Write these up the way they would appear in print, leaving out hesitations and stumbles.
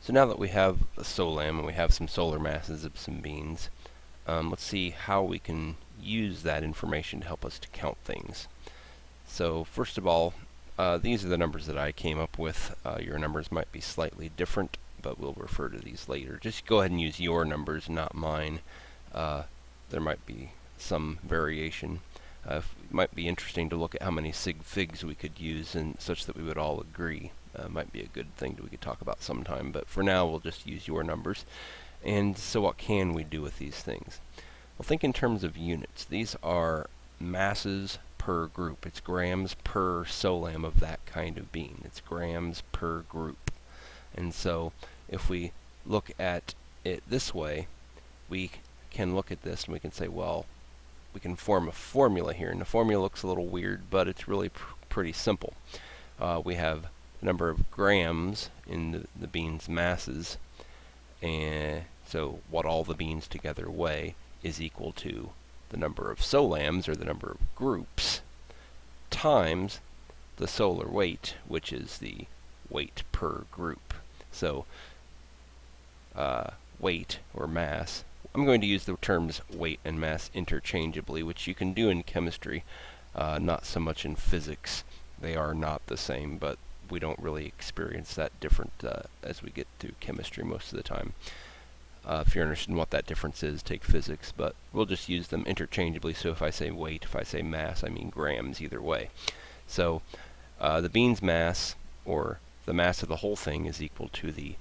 So now that we have a solam and we have some solar masses of some beans, let's see how we can use that information to help us to count things. So first of all, these are the numbers that I came up with. Your numbers might be slightly different, but we'll refer to these later. Just go ahead and use your numbers, not mine. There might be some variation. It might be interesting to look at how many sig figs we could use, and such that we would all agree. Might be a good thing that we could talk about sometime, but for now we'll just use your numbers. And so what can we do with these things? Well, think in terms of units. These are masses per group. It's grams per solam of that kind of bean. It's grams per group. And so if we look at it this way, we can look at this and we can say, well, we can form a formula here. And the formula looks a little weird, but it's really pretty simple. We have the number of grams in the bean's masses, and so what all the beans together weigh is equal to the number of solams, or the number of groups, times the solar weight, which is the weight per group. So weight, or mass, I'm going to use the terms weight and mass interchangeably, which you can do in chemistry, not so much in physics. They are not the same, but we don't really experience that different as we get through chemistry most of the time. If you're interested in what that difference is, take physics, but we'll just use them interchangeably. So if I say weight, if I say mass, I mean grams either way. So the bean's mass, or the mass of the whole thing, is equal to the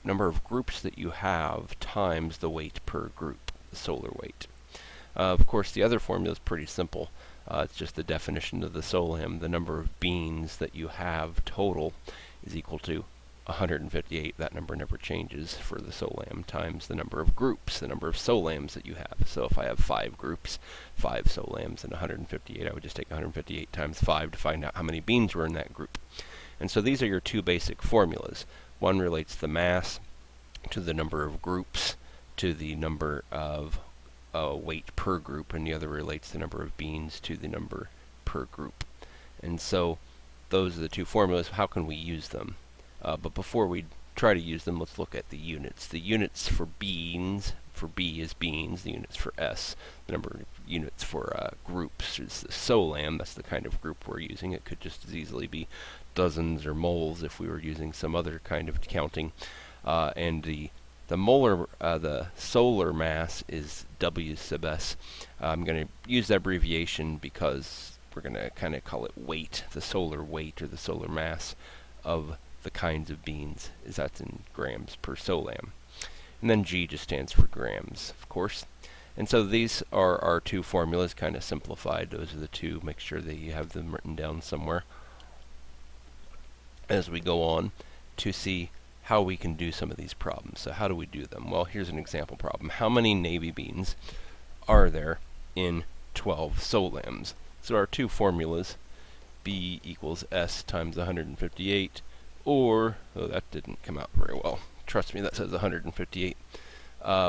number of groups that you have times the weight per group, the solar weight. Of course, the other formula is pretty simple. It's just the definition of the solam. The number of beans that you have total is equal to 158. That number never changes for the solam, times the number of groups, the number of solams that you have. So if I have 5 groups, 5 solams, and 158, I would just take 158 times 5 to find out how many beans were in that group. And so these are your two basic formulas. One relates the mass to the number of groups to the number of weight per group, and the other relates the number of beans to the number per group. And so those are the two formulas. How can we use them? But before we try to use them, let's look at the units. The units for beans, for B is beans, the units for S, the number of units for groups is the solam. That's the kind of group we're using. It could just as easily be dozens or moles if we were using some other kind of counting. And the solar mass is W sub S. I'm going to use that abbreviation because we're going to kind of call it weight, the solar weight, or the solar mass of the kinds of beans, is that's in grams per solam. And then G just stands for grams, of course. And so these are our two formulas, kind of simplified. Those are the two. Make sure that you have them written down somewhere as we go on to see how we can do some of these problems. So how do we do them? Well, here's an example problem. How many navy beans are there in 12 solams? So our two formulas, B equals S times 158, or, oh, that didn't come out very well. Trust me, that says 158.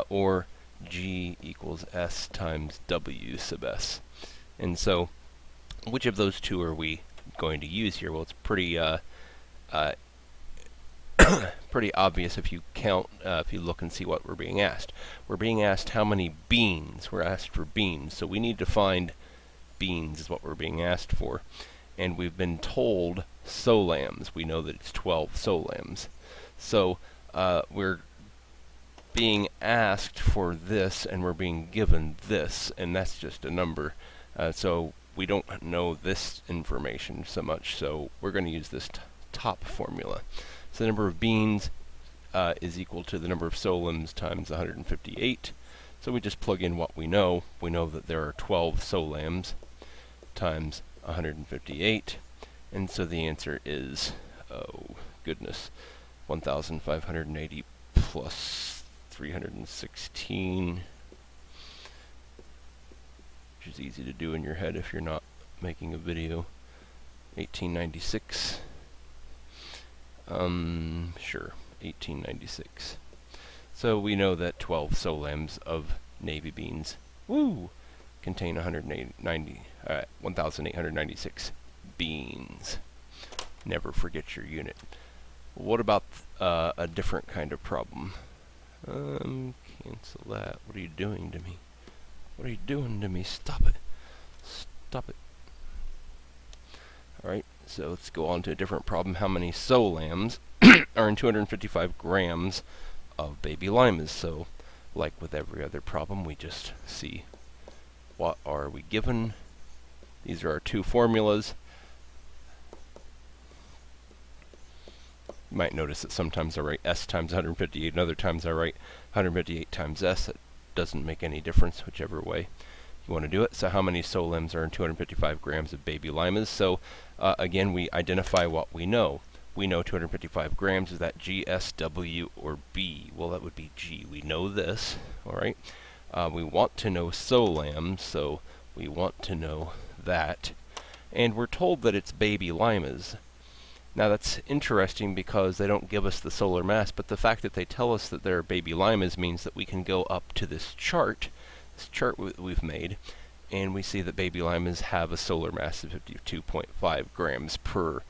Or G equals S times W sub S. And so, which of those two are we going to use here? Well, it's pretty pretty obvious if you count, if you look and see what we're being asked. We're being asked how many beans. We're asked for beans, so we need to find beans is what we're being asked for. And we've been told solams. We know that it's 12 solams. So we're being asked for this, and we're being given this, and that's just a number. So we don't know this information so much, so we're going to use this top formula. So the number of beans is equal to the number of solams times 158. So we just plug in what we know. We know that there are 12 solams times 158. And so the answer is, oh goodness, 1,580 plus 316, which is easy to do in your head if you're not making a video. 1896. Sure, 1896. So we know that 12 solams of navy beans, contain 1,896 beans. Never forget your unit. What about a different kind of problem? Cancel that. What are you doing to me? What are you doing to me? Stop it. Stop it. Alright, so let's go on to a different problem. How many solams are in 255 grams of baby limas? So, like with every other problem, we just see what are we given. These are our two formulas. You might notice that sometimes I write S times 158 and other times I write 158 times S. It doesn't make any difference whichever way you want to do it. So how many solams are in 255 grams of baby limas? So again, we identify what we know. We know 255 grams. Is that G, S, W, or B? Well, that would be G. We know this, all right? We want to know solams, so we want to know that. And we're told that it's baby limas. Now that's interesting because they don't give us the solar mass, but the fact that they tell us that they're baby limas means that we can go up to this chart we've made, and we see that baby limas have a solar mass of 52.5 grams per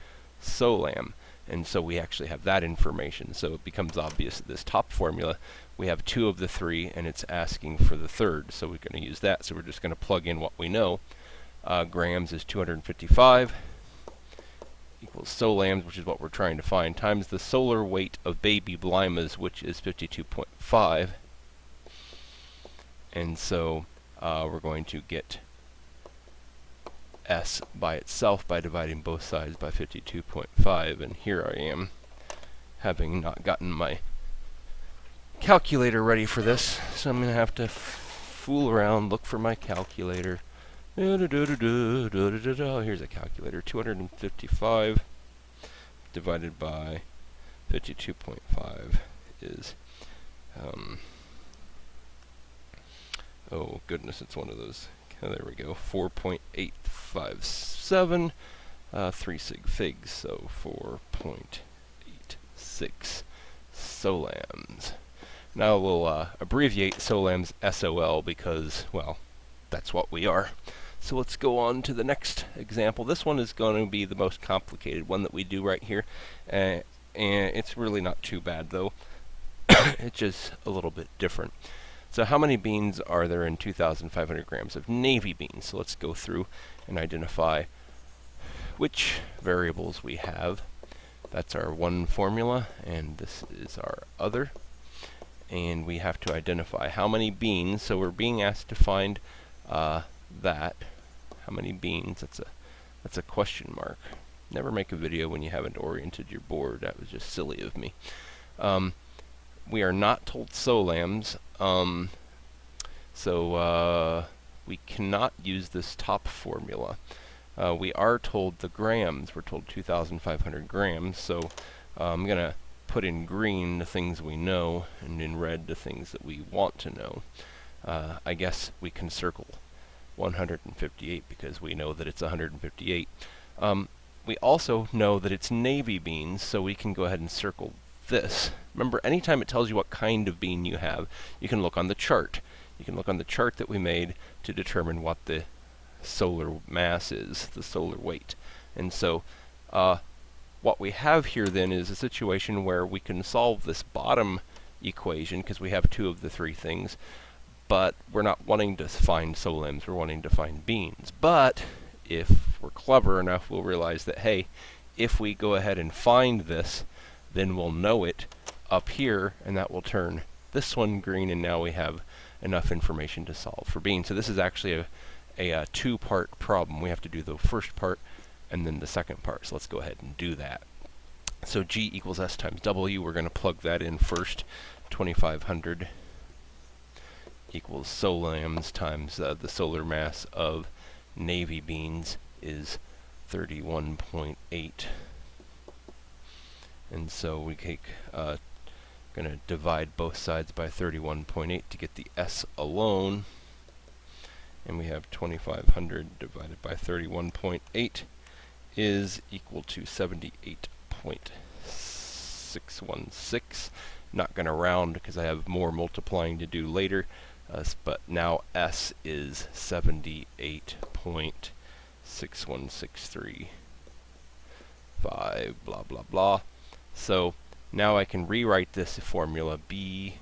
solam. And so we actually have that information. So it becomes obvious that this top formula, we have two of the three, and it's asking for the third. So we're going to use that. So we're just going to plug in what we know. Grams is 255 equals solams, which is what we're trying to find, times the solar weight of baby limas, which is 52.5. And so we're going to get S by itself by dividing both sides by 52.5. And here I am, having not gotten my calculator ready for this, so I'm going to have to fool around, look for my calculator. Here's a calculator. 255 divided by 52.5 is, oh goodness, it's one of those. There we go. 4.857, 3 sig figs, so 4.86 solams. Now we'll abbreviate solams SOL because, well, that's what we are. So let's go on to the next example. This one is going to be the most complicated one that we do right here. And it's really not too bad, though. It's just a little bit different. So how many beans are there in 2,500 grams of navy beans? So let's go through and identify which variables we have. That's our one formula, and this is our other. And we have to identify how many beans. So we're being asked to find that. How many beans? That's a question mark. Never make a video when you haven't oriented your board. That was just silly of me. We are not told solams, so we cannot use this top formula. We are told the grams. We're told 2,500 grams, so I'm going to put in green the things we know, and in red the things that we want to know. I guess we can circle 158 because we know that it's 158. We also know that it's navy beans, so we can go ahead and circle this. Remember, anytime it tells you what kind of bean you have, you can look on the chart. You can look on the chart that we made to determine what the solar mass is, the solar weight. And so what we have here then is a situation where we can solve this bottom equation because we have two of the three things, but we're not wanting to find solams, we're wanting to find beans. But if we're clever enough, we'll realize that, hey, if we go ahead and find this, then we'll know it up here, and that will turn this one green, and now we have enough information to solve for beans. So this is actually a two-part problem. We have to do the first part and then the second part. So let's go ahead and do that. So G equals S times W. We're going to plug that in first. 2,500 equals solams times the solar mass of navy beans is 31.8. And so we take, going to divide both sides by 31.8 to get the S alone. And we have 2,500 divided by 31.8 is equal to 78.616. Not going to round because I have more multiplying to do later. But now S is 78.61635, blah, blah, blah. So now I can rewrite this formula, B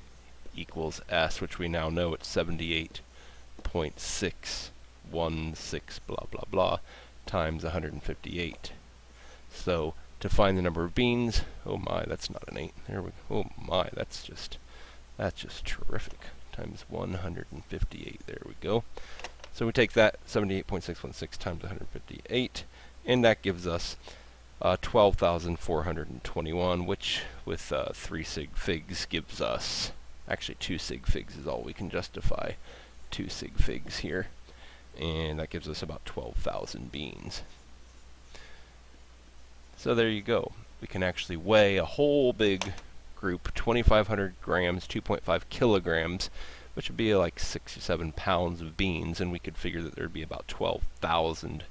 equals S, which we now know it's 78.616 blah blah blah times 158. So to find the number of beans, oh my, that's not an 8. There we go. Oh my, that's just terrific. Times 158. There we go. So we take that 78.616 times 158, and that gives us 12,421, which with 3 sig figs gives us, actually 2 sig figs is all we can justify. 2 sig figs here, and that gives us about 12,000 beans. So there you go. We can actually weigh a whole big group, 2,500 grams, 2.5 kilograms, which would be like 6 or 7 pounds of beans, and we could figure that there would be about 12,000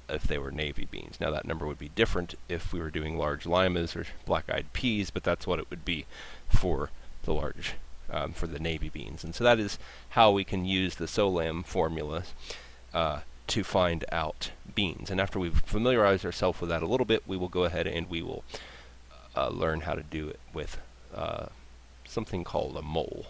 if they were navy beans. Now that number would be different if we were doing large limas or black-eyed peas, but that's what it would be for the large, for the navy beans. And so that is how we can use the solam formula to find out beans. And after we've familiarized ourselves with that a little bit, we will go ahead and we will learn how to do it with something called a mole.